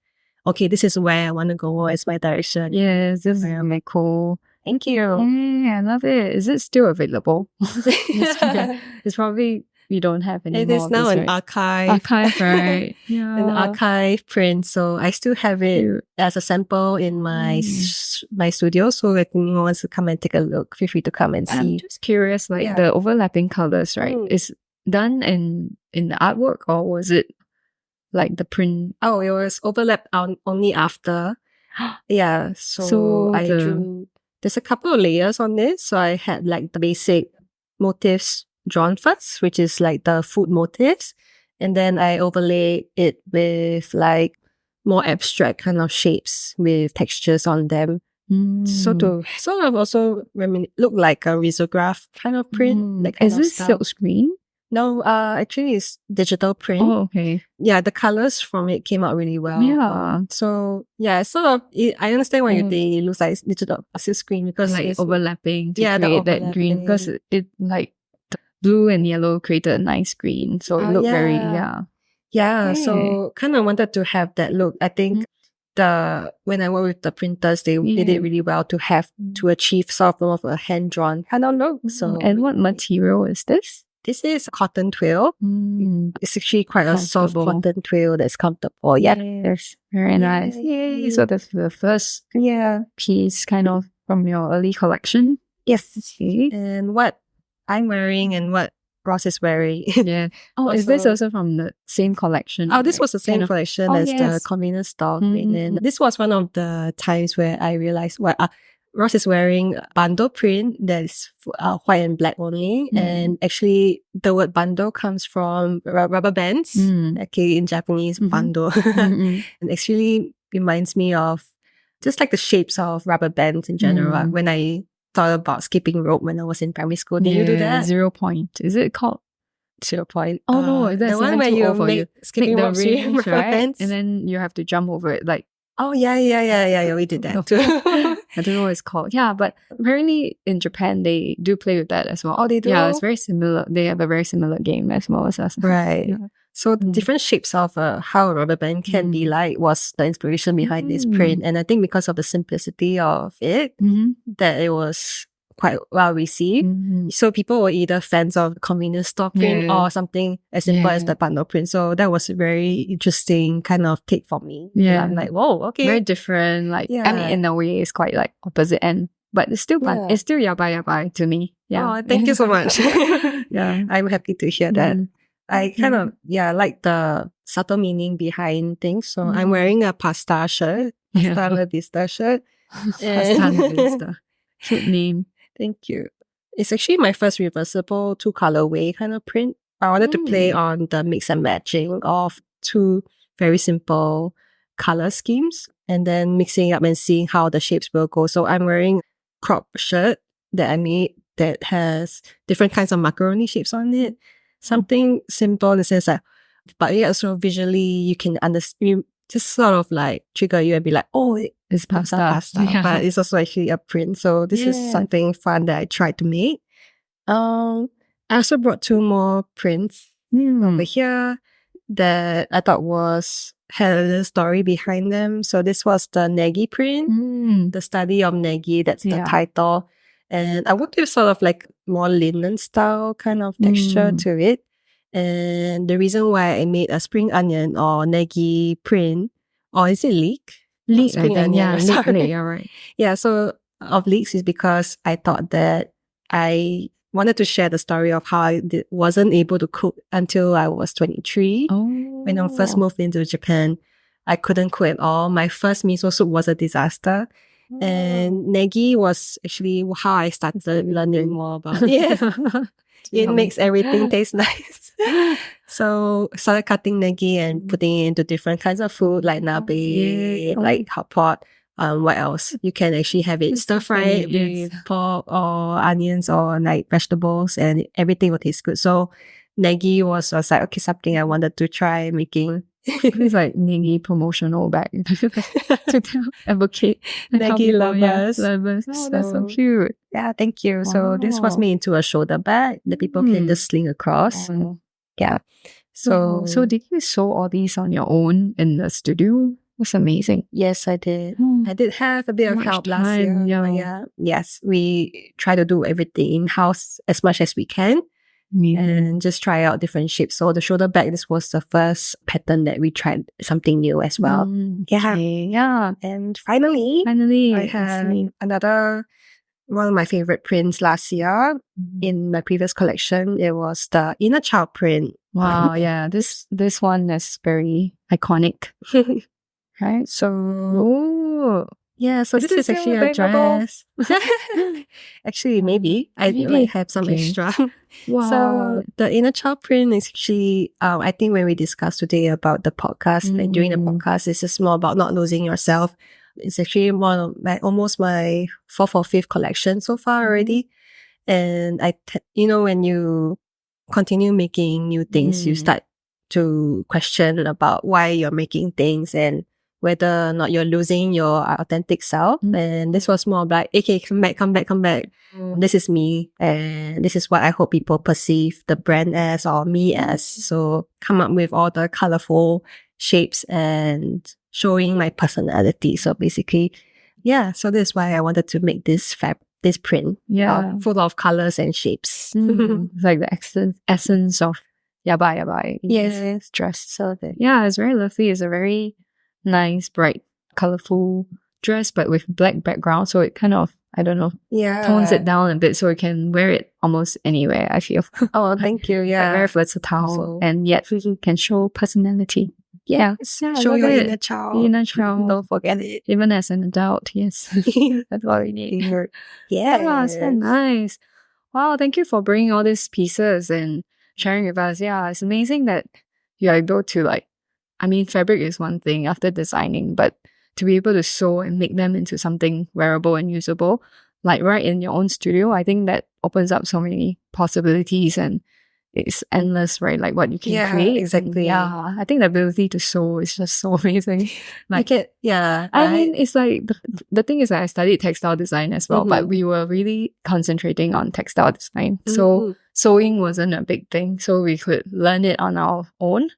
Speaker 2: okay, this is where I want to go as my direction.
Speaker 1: Yes, this is really cool.
Speaker 2: Thank you.
Speaker 1: I love it. Is it still available? It's probably you don't have anymore.
Speaker 2: It is now an archive.
Speaker 1: Archive, right?
Speaker 2: Yeah. An archive print. So I still have it as a sample in my my studio. So if anyone wants to come and take a look, feel free to come and see.
Speaker 1: I'm just curious, like the overlapping colors, right? Is done in the artwork or was it like the print?
Speaker 2: Oh, it was overlapped only after. Yeah. So I drew. There's a couple of layers on this. So I had like the basic motifs drawn first, which is like the food motifs. And then I overlay it with like more abstract kind of shapes with textures on them. So to sort of also look like a risograph kind of print. Like
Speaker 1: is this silk screen?
Speaker 2: No, actually it's digital print.
Speaker 1: Oh, okay.
Speaker 2: Yeah, the colors from it came out really well.
Speaker 1: Yeah.
Speaker 2: So yeah, sort of, I understand why you think it looks like digital silk screen because
Speaker 1: like
Speaker 2: it's
Speaker 1: overlapping to create that green because it like the blue and yellow created a nice green. So it looked very,
Speaker 2: Yeah, so kind of wanted to have that look. I think when I work with the printers, they did it really well to have to achieve sort of more of a hand-drawn kind of look. So
Speaker 1: and what material is this?
Speaker 2: This is cotton twill. It's actually quite a soft cotton twill that's comfortable. Yeah.
Speaker 1: Yes. Very nice. Yay. So that's the first piece kind of from your early collection.
Speaker 2: Yes. And what I'm wearing and what Ross is wearing.
Speaker 1: Yeah. Oh, is this also from the same collection?
Speaker 2: Oh, this was the same collection as the convenience store. And this was one of the times where I realized Ross is wearing bundle print that's white and black only. And actually, the word bundle comes from rubber bands. Okay, in Japanese, bundle. And actually reminds me of just like the shapes of rubber bands in general. When I thought about skipping rope when I was in primary school. Did you do that?
Speaker 1: 0 point. Is it called
Speaker 2: 0 point?
Speaker 1: Oh no, that's
Speaker 2: the one where you make skipping rope
Speaker 1: rings,
Speaker 2: rubber
Speaker 1: right?
Speaker 2: bands.
Speaker 1: And then you have to jump over it like.
Speaker 2: Oh, yeah, we did that too.
Speaker 1: I don't know what it's called. Yeah, but apparently in Japan, they do play with that as well.
Speaker 2: Oh, they do?
Speaker 1: Yeah, it's very similar. They have a very similar game as well as us.
Speaker 2: Right. Yeah. So the different shapes of how a rubber band can be like was the inspiration behind this print. And I think because of the simplicity of it, that it was quite well received. So people were either fans of convenience store print or something as simple as the bundle print. So that was a very interesting kind of take for me.
Speaker 1: Yeah.
Speaker 2: I'm like, whoa, okay.
Speaker 1: Very different. Like, I mean, in a way, it's quite like opposite end. But it's still it's still yabai yabai to me. Yeah.
Speaker 2: Oh, thank you so much. Yeah. I'm happy to hear that. I kind of, like the subtle meaning behind things. So I'm wearing a pasta shirt. Pasta la vista shirt.
Speaker 1: Pasta la vista. Cute name.
Speaker 2: Thank you. It's actually my first reversible 2-colorway kind of print. I wanted to play on the mix and matching of 2 very simple color schemes and then mixing it up and seeing how the shapes will go. So I'm wearing crop shirt that I made that has different kinds of macaroni shapes on it. Something simple in the sense that, but yeah, also visually you can understand, just sort of like trigger you and be like, oh,
Speaker 1: It's
Speaker 2: it's a
Speaker 1: pasta.
Speaker 2: pasta,
Speaker 1: Yeah.
Speaker 2: but it's also actually a print. So this is something fun that I tried to make. I also brought 2 more prints over here that I thought had a little story behind them. So this was the Negi print, the study of Negi, that's the title. And I worked with sort of like more linen style kind of texture to it. And the reason why I made a spring onion or Negi print, or is it leek?
Speaker 1: Leek,
Speaker 2: Spring
Speaker 1: I think.
Speaker 2: onion,
Speaker 1: Yeah,
Speaker 2: sorry.
Speaker 1: leek, you're right.
Speaker 2: Yeah, so of leeks is because I thought that I wanted to share the story of how I wasn't able to cook until I was 23. When I first moved into Japan, I couldn't cook at all. My first miso soup was a disaster. And Negi was actually how I started learning more about it. It makes everything taste nice. So started cutting negi and putting it into different kinds of food like nabe, like hot pot. What else? You can actually have it stir fried with pork or onions or like vegetables, and everything will taste good. So negi was like, okay, something I wanted to try making.
Speaker 1: It's like negi promotional bag to advocate
Speaker 2: negi lovers.
Speaker 1: Oh, that's so cute.
Speaker 2: Yeah, thank you. So this was made into a shoulder bag that people can just sling across. Yeah. So
Speaker 1: did you sew all these on your own in the studio? That's amazing.
Speaker 2: Yes, I did. I did have a bit of help last year.
Speaker 1: Yeah.
Speaker 2: Yes, we try to do everything in-house as much as we can. And just try out different shapes. So the shoulder bag, this was the first pattern that we tried something new as well.
Speaker 1: Yeah.
Speaker 2: And finally, I had another one of my favorite prints last year in my previous collection. It was the inner child print.
Speaker 1: Wow, yeah. This one is very iconic. Right?
Speaker 2: So so this is actually a dress. Actually, maybe I might have some extra.
Speaker 1: Wow.
Speaker 2: So the inner child print is actually, I think when we discussed today about the podcast, like during the podcast, it's just more about not losing yourself. It's actually one of almost my 4th or 5th collection so far already. And when you continue making new things, you start to question about why you're making things and whether or not you're losing your authentic self. And this was more like, okay, come back. This is me. And this is what I hope people perceive the brand as or me as. So come up with all the colorful shapes and showing my personality. So basically, so this is why I wanted to make this print. Full of colors and shapes.
Speaker 1: It's like the essence of Yabai Yabai.
Speaker 2: Yes, dress. So
Speaker 1: it's very lovely. It's a very nice, bright, colorful dress, but with black background. So it kind of, I don't know, tones it down a bit so you can wear it almost anywhere, I feel.
Speaker 2: Oh, thank you. Yeah.
Speaker 1: Very versatile and yet can show personality.
Speaker 2: Show your inner child. Don't forget it.
Speaker 1: Even as an adult, yes. That's what we need. It's so nice. Wow, thank you for bringing all these pieces and sharing with us. Yeah, it's amazing that you're able to fabric is one thing after designing, but to be able to sew and make them into something wearable and usable, like right in your own studio, I think that opens up so many possibilities and it's endless, right? Like what you can create.
Speaker 2: Exactly.
Speaker 1: And I think the ability to sew is just so amazing. I mean, it's like the thing is that I studied textile design as well, but we were really concentrating on textile design. So sewing wasn't a big thing. So we could learn it on our own.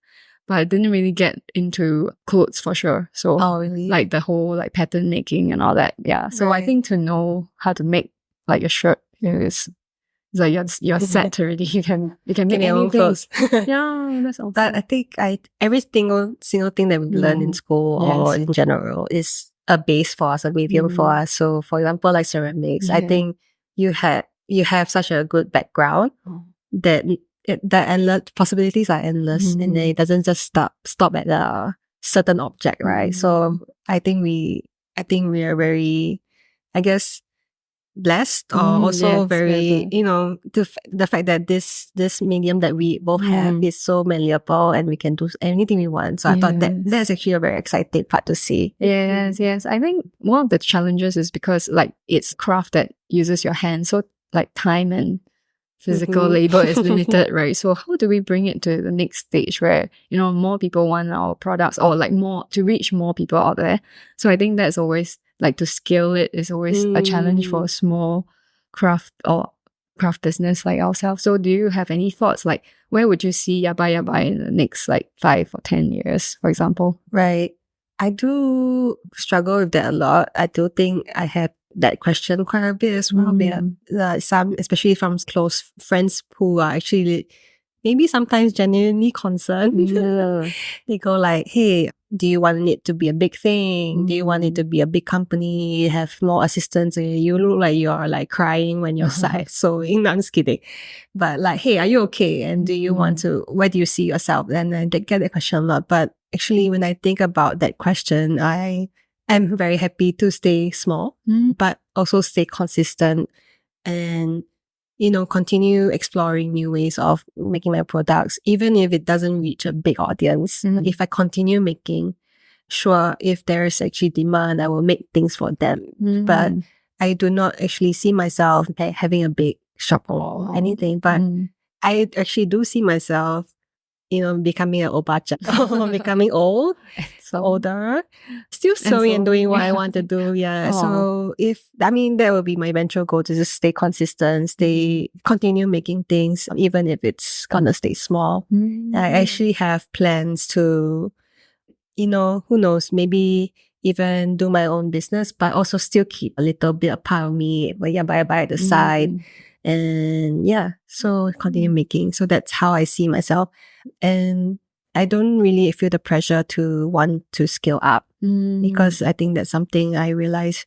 Speaker 1: But I didn't really get into clothes for sure. So like the whole like pattern making and all that. Yeah. So I think to know how to make like a shirt is like you're set already. You can make your own clothes. That's awesome.
Speaker 2: But I think every single thing that we learn in school or in general is a base for us, a medium for us. So for example, like ceramics, I think you have such a good background that the endless possibilities are endless, and then it doesn't just stop at a certain object, right? So I think we are very, I guess, blessed, or also very, the fact that this medium that we both have is so malleable and we can do anything we want. So I thought that's actually a very exciting part to see.
Speaker 1: Yes. I think one of the challenges is because like it's craft that uses your hands, so like time and physical labor is limited, right? So how do we bring it to the next stage where, more people want our products, or like more to reach more people out there? So I think that's always like, to scale it is always a challenge for a small craft or craft business like ourselves. So do you have any thoughts, like where would you see Yabai Yabai in the next like 5 or 10 years, for example?
Speaker 2: Right. I do struggle with that a lot. I do think I had that question quite a bit as well. Some, especially from close friends who are actually maybe sometimes genuinely concerned. They go like, hey, do you want it to be a big thing? Do you want it to be a big company, have more assistants? You look like you're like crying when you're sewing. No, I'm just kidding. But like, hey, are you okay? And do you want to, where do you see yourself? And I get that question a lot. But actually, when I think about that question, I am very happy to stay small, but also stay consistent and, continue exploring new ways of making my products, even if it doesn't reach a big audience. If I continue making, sure, if there's actually demand, I will make things for them. But I do not actually see myself having a big shop or anything. But I actually do see myself, becoming an obacha, becoming old, older, still sewing and doing what I want to do. Yeah. So that would be my eventual goal, to just stay consistent, continue making things, even if it's gonna stay small. I actually have plans to, who knows, maybe even do my own business, but also still keep a little bit of part of me, by the side. And so continue making. So that's how I see myself. And I don't really feel the pressure to want to scale up, because I think that's something I realize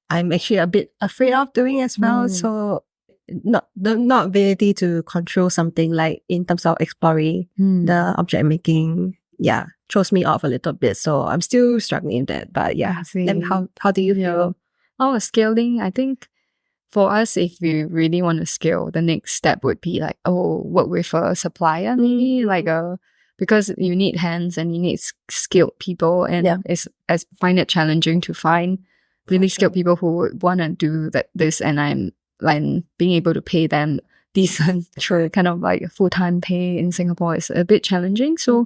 Speaker 2: I'm actually a bit afraid of doing as well. So not ability to control something, like in terms of exploring the object making, throws me off a little bit. So I'm still struggling with that. But then how do you feel?
Speaker 1: Scaling, I think for us, if we really want to scale, the next step would be like, work with a supplier, maybe because you need hands and you need skilled people, and I find it challenging to find really skilled people who would want to do this, and I'm like being able to pay them decent, kind of like full-time pay in Singapore is a bit challenging. So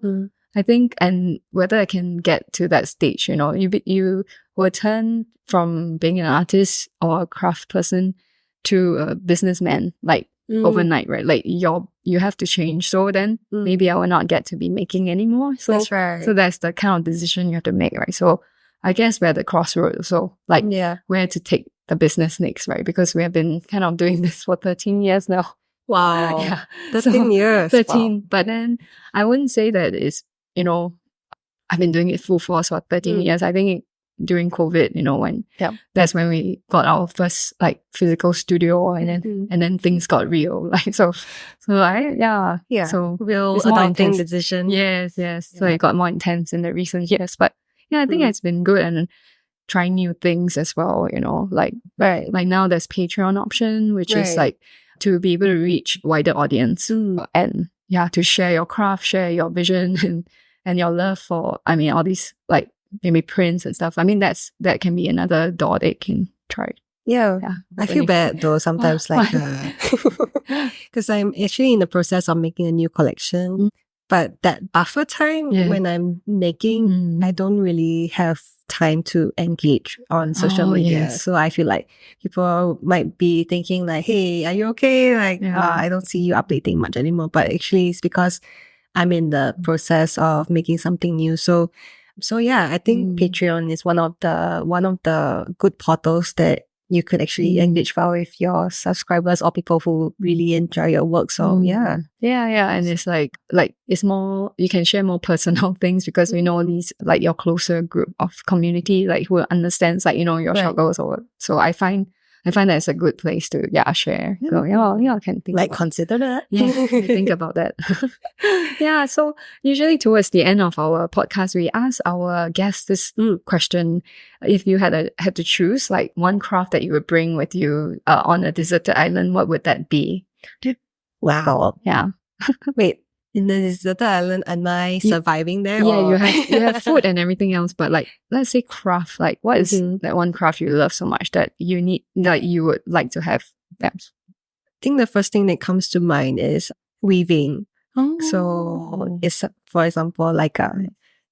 Speaker 1: I think, and whether I can get to that stage, you will turn from being an artist or a craft person to a businessman, like overnight, right? Like you have to change. So then maybe I will not get to be making anymore. So
Speaker 2: that's right.
Speaker 1: So that's the kind of decision you have to make, right? So I guess we're at the crossroads. So like where to take the business next, right? Because we have been kind of doing this for 13 years now.
Speaker 2: Wow. 13 years.
Speaker 1: 13.
Speaker 2: Wow.
Speaker 1: But then I wouldn't say that it's, I've been doing it full force for 13 years. I think during COVID, when that's when we got our first like physical studio, and then things got real. Like so
Speaker 2: real adulting decision.
Speaker 1: Yes. So it got more intense in the recent years. But I think it's been good, and trying new things as well. Like now there's Patreon option, which is like to be able to reach wider audience and to share your craft, share your vision, and your love for, all these like maybe prints and stuff. That can be another door they can try.
Speaker 2: I feel bad though sometimes, like because I'm actually in the process of making a new collection, but that buffer time when I'm making, I don't really have time to engage on social media. So I feel like people might be thinking like, hey, are you okay? Like I don't see you updating much anymore. But actually it's because I'm in the process of making something new. So I think Patreon is one of the good portals that you could actually engage well with your subscribers or people who really enjoy your work. So and
Speaker 1: it's like it's more, you can share more personal things, because we know these like your closer group of community, like who understands like your struggles, or so I find that's a good place to share. So I can think
Speaker 2: like consider that.
Speaker 1: Think about that. So usually towards the end of our podcast, we ask our guests this question: if you had to choose like one craft that you would bring with you on a deserted island, what would that be?
Speaker 2: Wow.
Speaker 1: Yeah.
Speaker 2: Wait, in the deserted island, am I surviving there?
Speaker 1: You have food and everything else, but like let's say craft, like what is that one craft you love so much that you need, like you would like to have?
Speaker 2: think the first thing that comes to mind is weaving.
Speaker 1: Oh.
Speaker 2: So it's, for example, like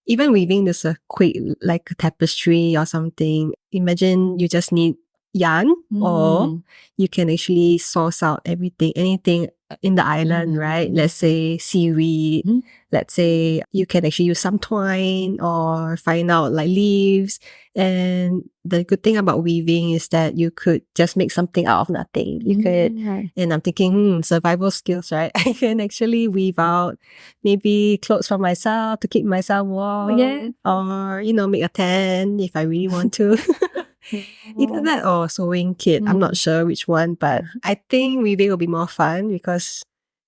Speaker 2: even weaving this a quick like a tapestry or something. Imagine you just need yarn, or you can actually source out anything in the island, right? Let's say seaweed. Let's say you can actually use some twine or find out like leaves. And the good thing about weaving is that you could just make something out of nothing. You could, and I'm thinking, survival skills, right? I can actually weave out maybe clothes for myself to keep myself warm, or, you know, make a tent if I really want to. Either that or sewing kit. I'm not sure which one, but I think weaving will be more fun because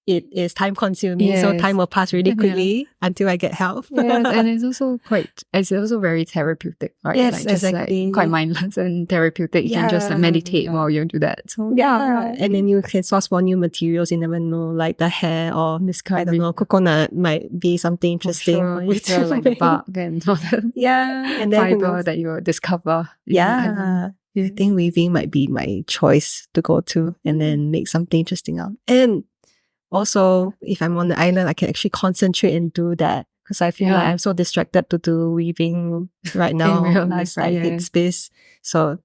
Speaker 2: it is time consuming. So time will pass really quickly until I get help.
Speaker 1: Yes, and it's also very therapeutic, right?
Speaker 2: Yes,
Speaker 1: like,
Speaker 2: exactly.
Speaker 1: Like, quite mindless and therapeutic. You can just like meditate while you do that. So
Speaker 2: and then you can source for new materials. You never know, like the hair or this kind of coconut might be something interesting.
Speaker 1: For sure. Like the bark and all that.
Speaker 2: And then
Speaker 1: fiber that you will discover.
Speaker 2: I think weaving might be my choice to go to and then make something interesting out. And also, if I'm on the island, I can actually concentrate and do that because I feel like I'm so distracted to do weaving right now.
Speaker 1: In real life,
Speaker 2: I hit space. So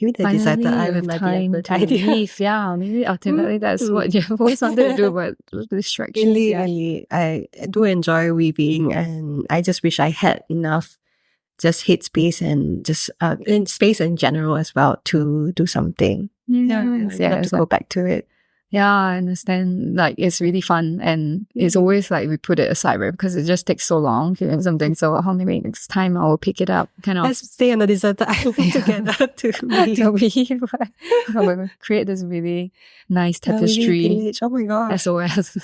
Speaker 2: maybe the deserted island might be a good idea.
Speaker 1: Leave. Yeah, maybe ultimately that's what you've always wanted to do, but distractions.
Speaker 2: Really, I do enjoy weaving, and I just wish I had enough just hit space and just in space in general as well to do something. To go back to it.
Speaker 1: Yeah, I understand. Like, it's really fun, and it's always like we put it aside, right? Because it just takes so long to do something. So maybe next time I will pick it up.
Speaker 2: Let's stay on the deserted island together to
Speaker 1: weave. Create this really nice tapestry.
Speaker 2: Oh my gosh.
Speaker 1: SOS.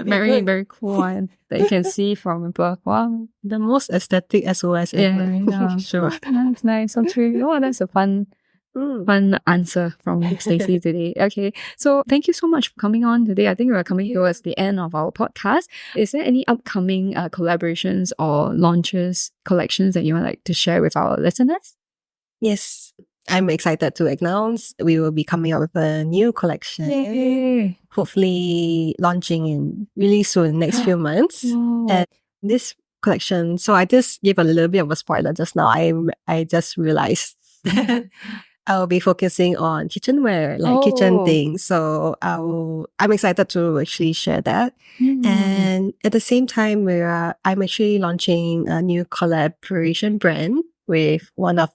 Speaker 2: Very,
Speaker 1: very cool one that you can see from above. Wow,
Speaker 2: the most aesthetic SOS ever.
Speaker 1: Sure. That's nice. So true. Oh, that's a fun answer from Stacy today. Okay, so thank you so much for coming on today. I think we're coming towards the end of our podcast. Is there any upcoming collaborations or launches, collections that you would like to share with our listeners?
Speaker 2: Yes, I'm excited to announce we will be coming out with a new collection.
Speaker 1: Yay.
Speaker 2: Hopefully launching in really soon, next few months. And this collection, so I just gave a little bit of a spoiler just now. I just realized I'll be focusing on kitchenware, like kitchen things. So I'm excited to actually share that. And at the same time, I'm actually launching a new collaboration brand with one of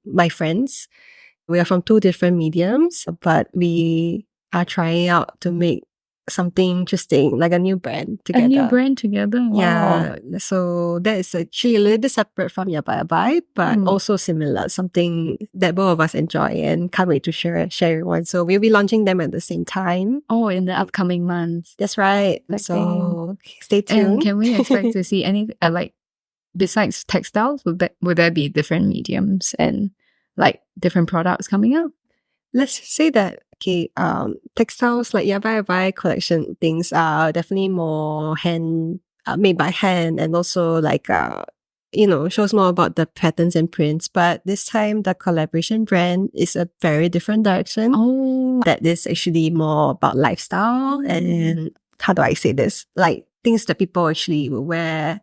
Speaker 2: my friends. We are from two different mediums, but we are trying out to make something interesting, like a new brand together.
Speaker 1: A new brand together? Wow.
Speaker 2: Yeah. So that is actually a little bit separate from Yabai Yabai, but also similar, something that both of us enjoy and can't wait to share one. So we'll be launching them at the same time.
Speaker 1: Oh, in the upcoming months.
Speaker 2: That's right. So stay tuned.
Speaker 1: And can we expect to see any, besides textiles, would there be different mediums and like different products coming up?
Speaker 2: Let's say that, textiles like Yabai Yabai collection things are definitely more made by hand, and also like, shows more about the patterns and prints. But this time the collaboration brand is a very different direction. That is actually more about lifestyle and, how do I say this? Like things that people actually will wear.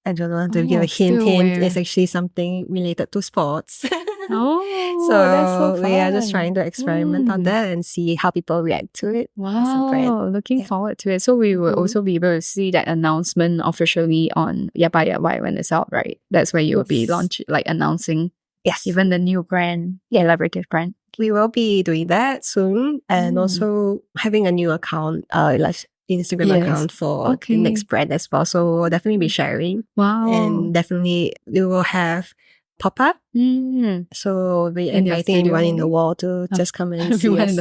Speaker 2: I don't know, to give a hint. It's actually something related to sports.
Speaker 1: So
Speaker 2: that's
Speaker 1: so fun.
Speaker 2: We are just trying to experiment on that and see how people react to it.
Speaker 1: Wow, looking forward to it. So we will also be able to see that announcement officially on Yabai Yabai when it's out, right? That's where you will be announcing even the new brand, collaborative brand.
Speaker 2: We will be doing that soon, and also having a new account, Instagram account for the next brand as well. So we'll definitely be sharing.
Speaker 1: Wow.
Speaker 2: And definitely we will have pop-up. So we're inviting everyone in the world to just come and see us.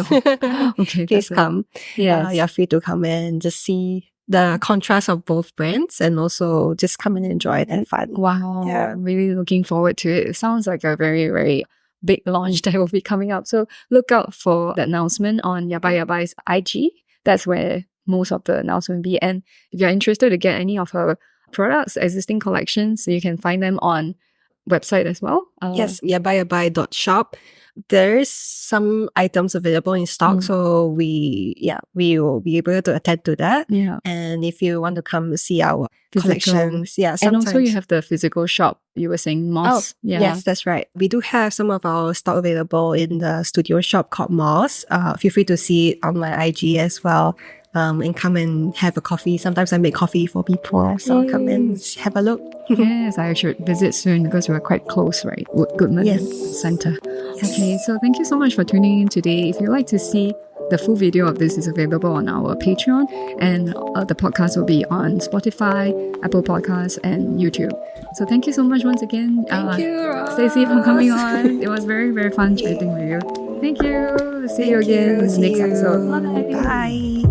Speaker 1: Okay,
Speaker 2: please come. You're free to come and just see the contrast of both brands, and also just come and enjoy it and fun.
Speaker 1: Wow. Yeah. Really looking forward to it. It sounds like a very, very big launch that will be coming up. So look out for the announcement on Yabai Yabai's IG. That's where most of the announcement will be. And if you're interested to get any of her products, existing collections, you can find them on website as well?
Speaker 2: Yes, yabai.shop. There's some items available in stock, so we will be able to attend to that.
Speaker 1: Yeah.
Speaker 2: And if you want to come see our
Speaker 1: Physical.
Speaker 2: collections, sometimes.
Speaker 1: And also you have the physical shop. You were saying Moss.
Speaker 2: Yes, that's right. We do have some of our stock available in the studio shop called Moss. Feel free to see it on my IG as well. And come and have a coffee. Sometimes I make coffee for people, so come and have a look.
Speaker 1: Yes, I should visit soon because we're quite close, right? Goodman Center. Yes. Okay, so thank you so much for tuning in today. If you'd like to see the full video of this is available on our Patreon, and the podcast will be on Spotify, Apple Podcasts, and YouTube. So thank you so much once again.
Speaker 2: Thank you,
Speaker 1: Stacey, for coming on. It was very, very fun chatting with you. Thank you. See you again in the next episode.
Speaker 2: Bye.